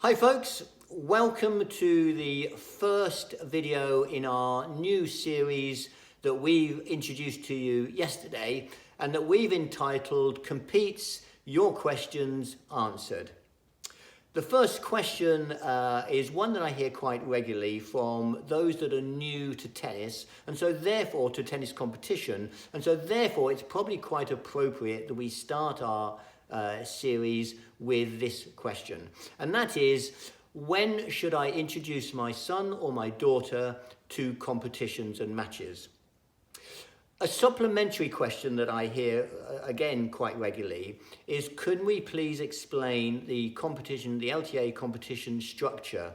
Hi folks, welcome to the first video in our new series that we introduced to you yesterday and that we've entitled Competes, Your Questions Answered. The first question is one that I hear quite regularly from those that are new to tennis and so therefore to tennis competition, and so therefore it's probably quite appropriate that we start our series with this question, and that is, when should I introduce my son or my daughter to competitions and matches? A supplementary question that I hear again quite regularly is, could we please explain the competition, the LTA competition structure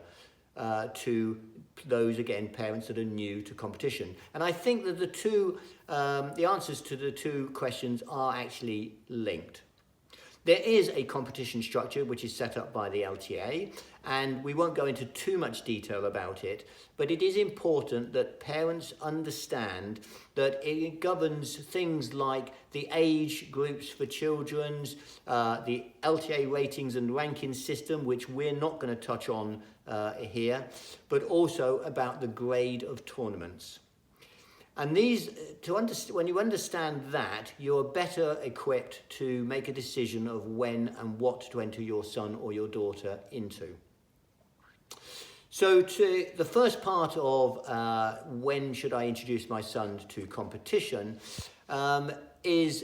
to those, again, parents that are new to competition? And I think that the answers to the two questions are actually linked. There is a competition structure which is set up by the LTA, and we won't go into too much detail about it, but it is important that parents understand that it governs things like the age groups for children's, the LTA ratings and ranking system, which we're not going to touch on here, but also about the grade of tournaments. And when you understand that, you're better equipped to make a decision of when and what to enter your son or your daughter into. So to the first part of when should I introduce my son to competition is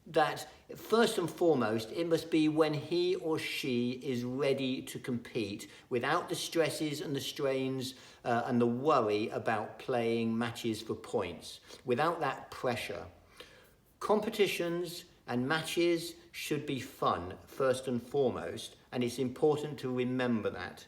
that first and foremost, it must be when he or she is ready to compete without the stresses and the strains and the worry about playing matches for points, without that pressure. Competitions and matches should be fun first and foremost, and it's important to remember that.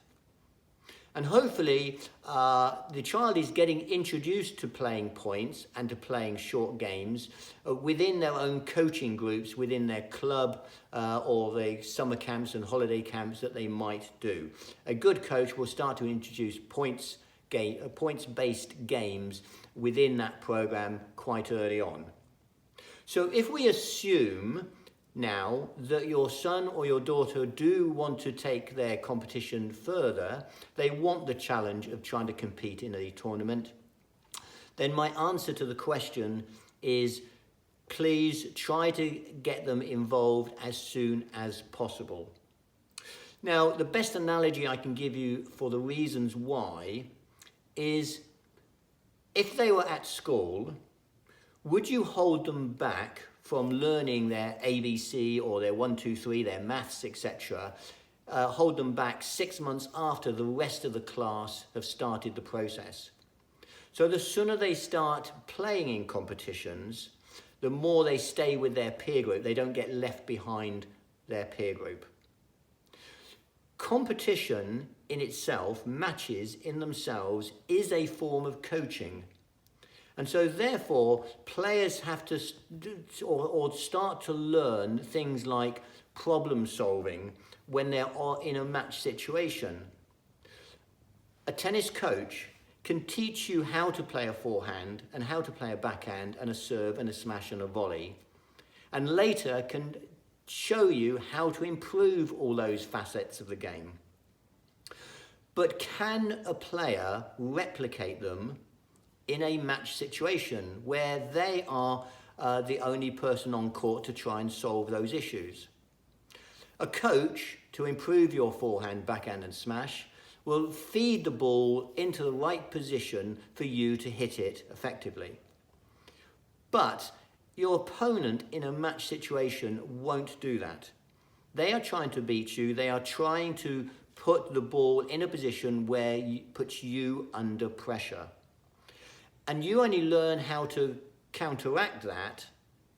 And hopefully the child is getting introduced to playing points and to playing short games within their own coaching groups, within their club or the summer camps and holiday camps that they might do. A good coach will start to introduce points-based games within that program quite early on. So if we assume now that your son or your daughter do want to take their competition further, they want the challenge of trying to compete in a tournament, then my answer to the question is, please try to get them involved as soon as possible. Now, the best analogy I can give you for the reasons why is, if they were at school, would you hold them back from learning their ABC or their 1, 2, 3, their maths, etc., hold them back 6 months after the rest of the class have started the process? So the sooner they start playing in competitions, the more they stay with their peer group. They don't get left behind their peer group. Competition in itself, matches in themselves, is a form of coaching. And so therefore, players have to start to learn things like problem solving when they're in a match situation. A tennis coach can teach you how to play a forehand and how to play a backhand and a serve and a smash and a volley, and later can show you how to improve all those facets of the game. But can a player replicate them in a match situation where they are the only person on court to try and solve those issues? A coach, to improve your forehand, backhand and smash, will feed the ball into the right position for you to hit it effectively. But your opponent in a match situation won't do that. They are trying to beat you. They are trying to put the ball in a position where it puts you under pressure. And you only learn how to counteract that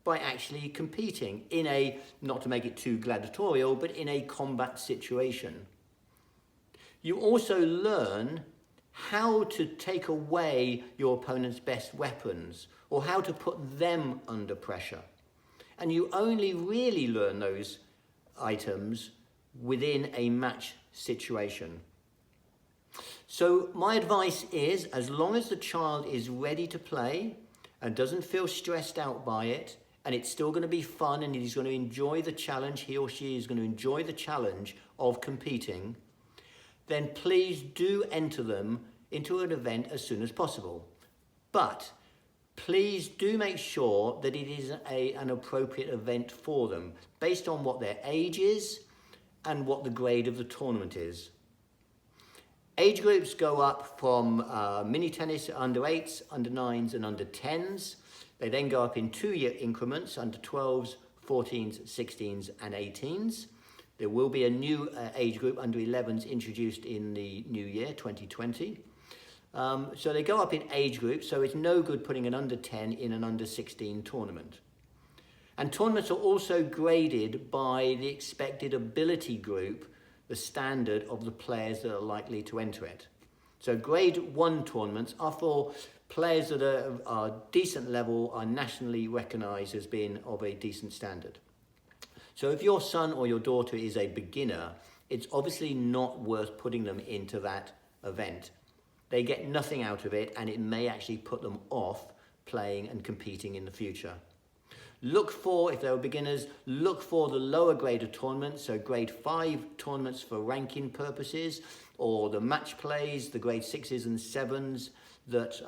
by actually competing in a, not to make it too gladiatorial, but in a combat situation. You also learn how to take away your opponent's best weapons or how to put them under pressure. And you only really learn those items within a match situation. So my advice is, as long as the child is ready to play and doesn't feel stressed out by it, and it's still going to be fun and he's going to enjoy the challenge, he or she is going to enjoy the challenge of competing, then please do enter them into an event as soon as possible. But please do make sure that it is an appropriate event for them based on what their age is and what the grade of the tournament is. Age groups go up from mini tennis under 8s, under 9s and under 10s. They then go up in 2-year increments, under 12s, 14s, 16s and 18s. There will be a new age group, under 11s, introduced in the new year, 2020. So they go up in age groups, so it's no good putting an under 10 in an under 16 tournament. And tournaments are also graded by the expected ability group, the standard of the players that are likely to enter it. So grade 1 tournaments are for players that are decent level, are nationally recognised as being of a decent standard. So if your son or your daughter is a beginner, it's obviously not worth putting them into that event. They get nothing out of it, and it may actually put them off playing and competing in the future. Look for, if they were beginners, look for the lower grade of tournaments, so grade 5 tournaments for ranking purposes, or the match plays, the grade 6s and 7s that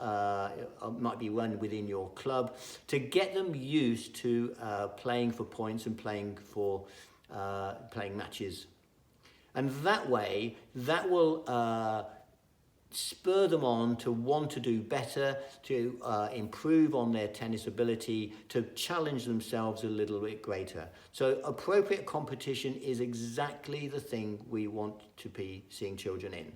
might be run within your club, to get them used to playing for points and playing matches. And that way, that will spur them on to want to do better, to improve on their tennis ability, to challenge themselves a little bit greater. So appropriate competition is exactly the thing we want to be seeing children in.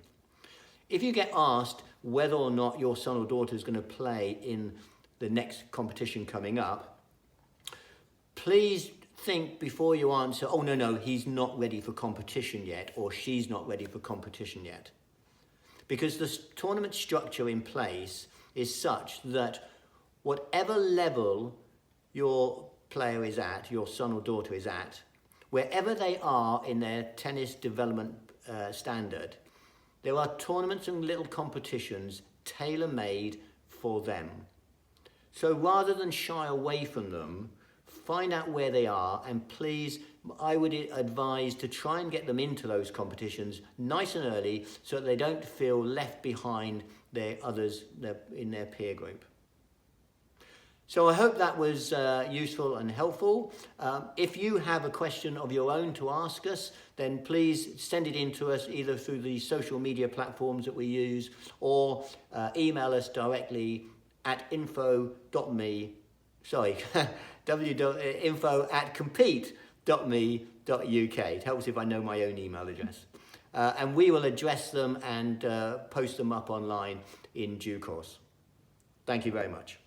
If you get asked whether or not your son or daughter is going to play in the next competition coming up, please think before you answer, oh no, he's not ready for competition yet, or she's not ready for competition yet. Because the tournament structure in place is such that whatever level your player is at, your son or daughter is at, wherever they are in their tennis development standard, there are tournaments and little competitions tailor-made for them. So rather than shy away from them, find out where they are, and please, I would advise to try and get them into those competitions nice and early so that they don't feel left behind their others in their peer group. So I hope that was useful and helpful. If you have a question of your own to ask us, then please send it in to us either through the social media platforms that we use, or email us directly at info@compete.me.uk. It helps if I know my own email address. And we will address them and post them up online in due course. Thank you very much.